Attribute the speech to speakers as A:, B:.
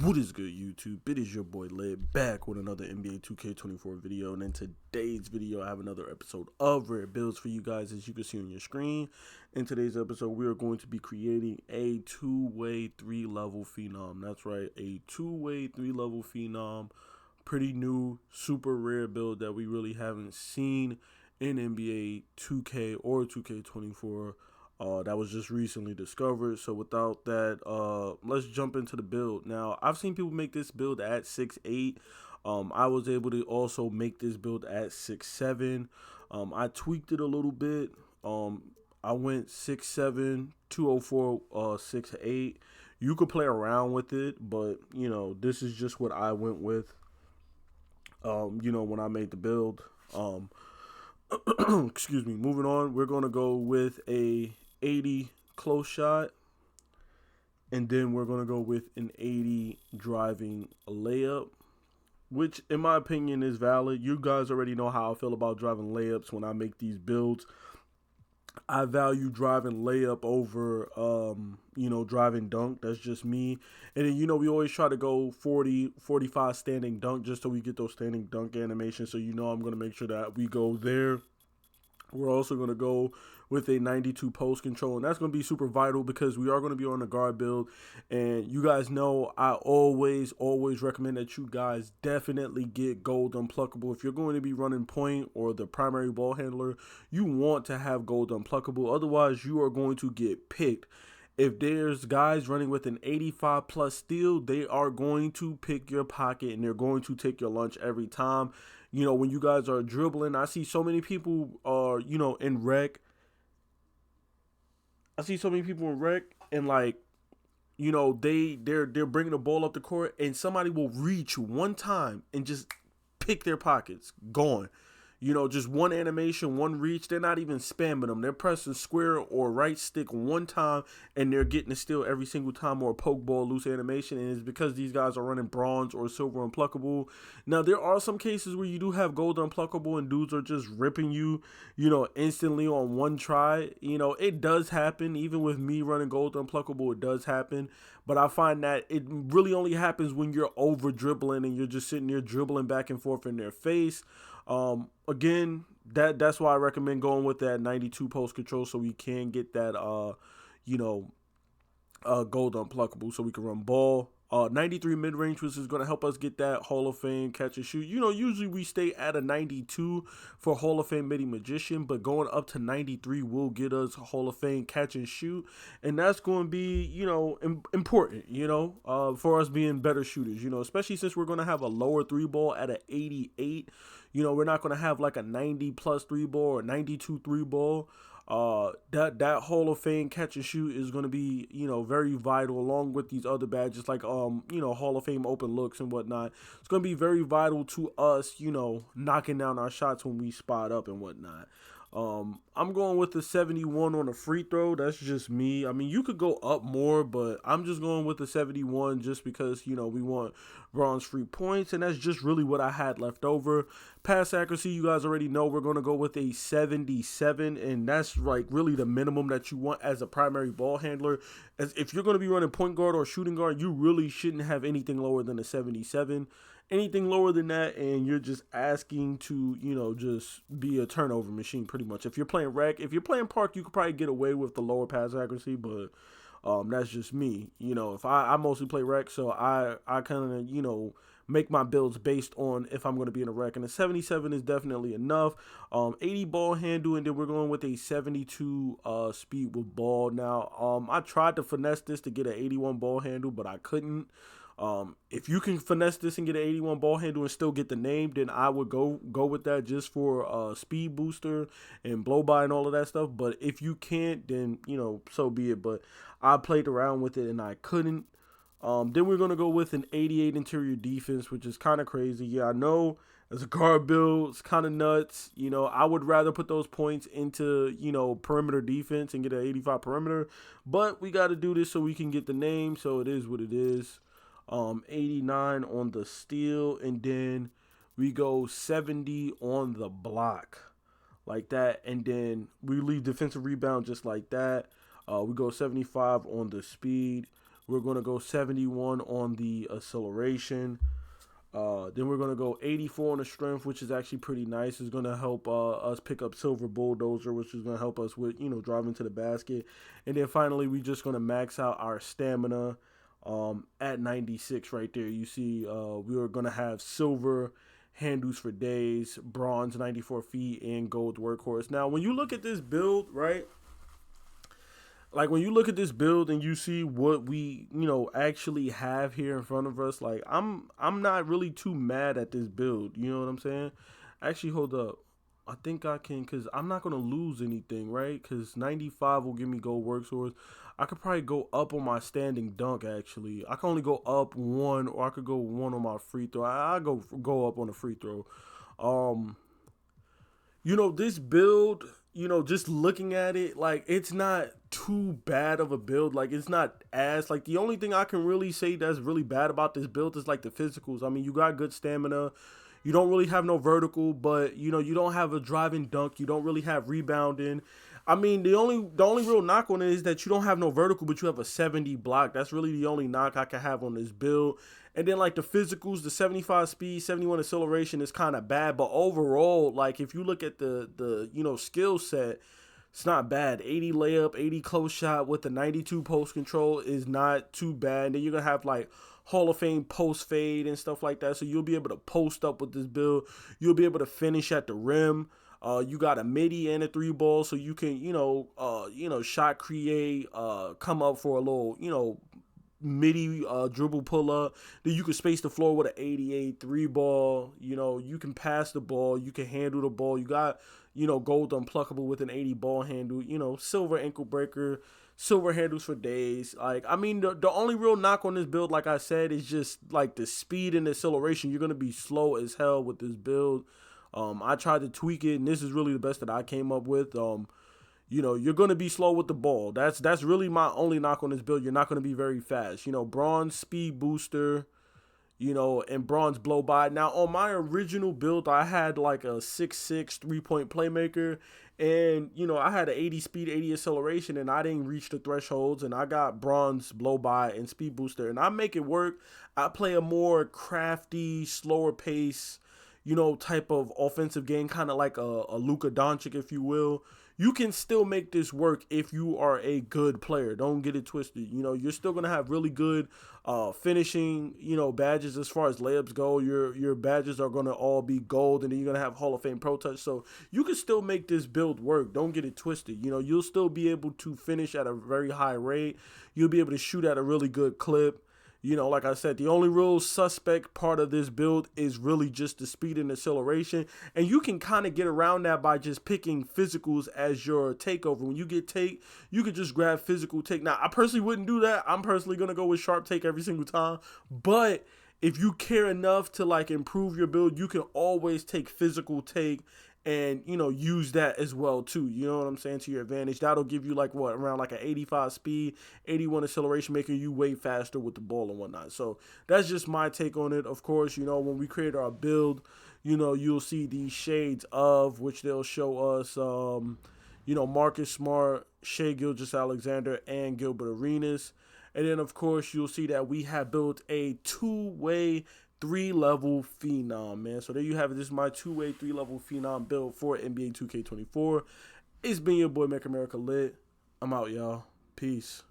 A: What is good, YouTube? It is your boy Led back with another NBA 2K24 video, and in today's video I have another episode of Rare Builds for you guys. As you can see on your screen, in today's episode we are going to be creating a two-way 3-level Phenom. That's right, a two-way 3-level Phenom. Pretty new, super rare build that we really haven't seen in NBA 2K or 2K24. That was just recently discovered. So without that, let's jump into the build. Now, I've seen people make this build at 6'8". I was able to also make this build at 6'7". I tweaked it a little bit. I went 6'7", 204, 6'8". You could play around with it, but this is just what I went with. When I made the build. Excuse me. Moving on, we're gonna go with a 80 close shot, and then we're going to go with an 80 driving layup, which in my opinion is valid. You guys already know how I feel about driving layups when I make these builds. I value driving layup over, driving dunk. That's just me. And then, we always try to go 40, 45 standing dunk just so we get those standing dunk animations. So, I'm going to make sure that we go there. We're also going to go with a 92 post control, and that's going to be super vital because we are going to be on a guard build. And you guys know I always recommend that you guys definitely get gold unpluckable. If you're going to be running point or the primary ball handler, you want to have gold unpluckable. Otherwise, you are going to get picked. If there's guys running with an 85 plus steal, they are going to pick your pocket and they're going to take your lunch every time. When you guys are dribbling, I see so many people are, in rec. I see so many people in rec and they're bringing the ball up the court and somebody will reach one time and just pick their pockets. Gone. Just one animation, one reach. They're not even spamming them. They're pressing square or right stick one time, and they're getting a steal every single time, or a poke ball loose animation. And it's because these guys are running bronze or silver unpluckable. Now, there are some cases where you do have gold unpluckable, and dudes are just ripping you, instantly on one try. It does happen. Even with me running gold unpluckable, it does happen. But I find that it really only happens when you're over dribbling and you're just sitting there dribbling back and forth in their face. Again, that's why I recommend going with that 92 post control so we can get that gold unpluckable so we can run ball. 93 mid-range, which is going to help us get that Hall of Fame catch and shoot. Usually we stay at a 92 for Hall of Fame midi magician, but going up to 93 will get us Hall of Fame catch and shoot, and that's going to be important for us being better shooters, especially since we're going to have a lower three ball at an 88. We're not going to have like a 90 plus three ball or 92 three ball. That Hall of Fame catch and shoot is going to be, very vital, along with these other badges like, Hall of Fame open looks and whatnot. It's going to be very vital to us, knocking down our shots when we spot up and whatnot. I'm going with the 71 on the free throw. That's just me. I mean, you could go up more, but I'm just going with the 71 just because, we want bronze free points, and that's just really what I had left over. Pass accuracy, you guys already know we're going to go with a 77, and that's like really the minimum that you want as a primary ball handler. As if you're going to be running point guard or shooting guard, you really shouldn't have anything lower than a 77. Anything lower than that, and you're just asking to, just be a turnover machine pretty much. If you're playing rec, if you're playing park, you could probably get away with the lower pass accuracy, but that's just me. If I mostly play rec, so I kind of, make my builds based on if I'm going to be in a rec, and a 77 is definitely enough. 80 ball handle, and then we're going with a 72 speed with ball. Now, I tried to finesse this to get an 81 ball handle, but I couldn't. If you can finesse this and get an 81 ball handle and still get the name, then I would go with that just for speed booster and blow by and all of that stuff. But if you can't, then so be it. But I played around with it and I couldn't. Then we're gonna go with an 88 interior defense, which is kind of crazy. Yeah, I know as a guard build, it's kind of nuts. I would rather put those points into perimeter defense and get an 85 perimeter, but we got to do this so we can get the name. So it is what it is. 89 on the steal, and then we go 70 on the block, like that, and then we leave defensive rebound just like that. We go 75 on the speed. We're going to go 71 on the acceleration. Then we're going to go 84 on the strength, which is actually pretty nice. It's going to help us pick up Silver Bulldozer, which is going to help us with, driving to the basket. And then finally, we're just going to max out our stamina at 96 right there. You see, we are going to have silver handles for days, bronze 94 feet, and gold workhorse. Now, when you look at this build, right? Like when you look at this build and you see what we, actually have here in front of us, like I'm not really too mad at this build. You know what I'm saying? Actually, hold up. I think I can, because I'm not going to lose anything, right? Because 95 will give me gold workhorse. I could probably go up on my standing dunk, actually. I can only go up one, or I could go one on my free throw. I go up on the free throw. This build, just looking at it, like, it's not too bad of a build. Like, it's not ass. Like, the only thing I can really say that's really bad about this build is, like, the physicals. I mean, you got good stamina. You don't really have no vertical, but, you don't have a driving dunk. You don't really have rebounding. I mean, the only real knock on it is that you don't have no vertical, but you have a 70 block. That's really the only knock I can have on this build. And then, like, the physicals, the 75 speed, 71 acceleration is kind of bad. But overall, like, if you look at the skill set, it's not bad. 80 layup, 80 close shot with the 92 post control is not too bad. And then you're going to have, like, Hall of Fame post fade and stuff like that. So you'll be able to post up with this build. You'll be able to finish at the rim. You got a midi and a three ball, so you can, shot create, come up for a little, midi dribble pull up. Then you can space the floor with an 88 three ball. You can pass the ball. You can handle the ball. You got, gold unpluckable with an 80 ball handle. Silver ankle breaker. Silver handles for days. Like, I mean, the only real knock on this build, like I said, is just like the speed and the acceleration. You're gonna be slow as hell with this build. I tried to tweak it, and this is really the best that I came up with. You're going to be slow with the ball. That's really my only knock on this build. You're not going to be very fast. Bronze speed booster, and bronze blow by. Now, on my original build, I had like a 6'6" 3-point playmaker, and, I had an 80 speed, 80 acceleration, and I didn't reach the thresholds, and I got bronze blow by and speed booster, and I make it work. I play a more crafty, slower pace, type of offensive game, kind of like a Luka Doncic, if you will. You can still make this work if you are a good player. Don't get it twisted. You're still going to have really good finishing, badges as far as layups go. Your badges are going to all be gold, and then you're going to have Hall of Fame Pro Touch. So you can still make this build work. Don't get it twisted. You'll still be able to finish at a very high rate. You'll be able to shoot at a really good clip. Like I said, the only real suspect part of this build is really just the speed and acceleration. And you can kind of get around that by just picking physicals as your takeover. When you get take, you could just grab physical take. Now, I personally wouldn't do that. I'm personally going to go with sharp take every single time. But if you care enough to, like, improve your build, you can always take physical take and, use that as well, too. You know what I'm saying? To your advantage. That'll give you, like, around like an 85 speed, 81 acceleration, making you way faster with the ball and whatnot. So that's just my take on it. Of course, when we create our build, you'll see these shades of, which they'll show us, Marcus Smart, Shai Gilgeous-Alexander, and Gilbert Arenas. And then, of course, you'll see that we have built a two-way 3-level Phenom, man. So there you have it. This is my 2-way 3-level Phenom build for NBA 2K24. It's been your boy, Make America Lit. I'm out, y'all. Peace.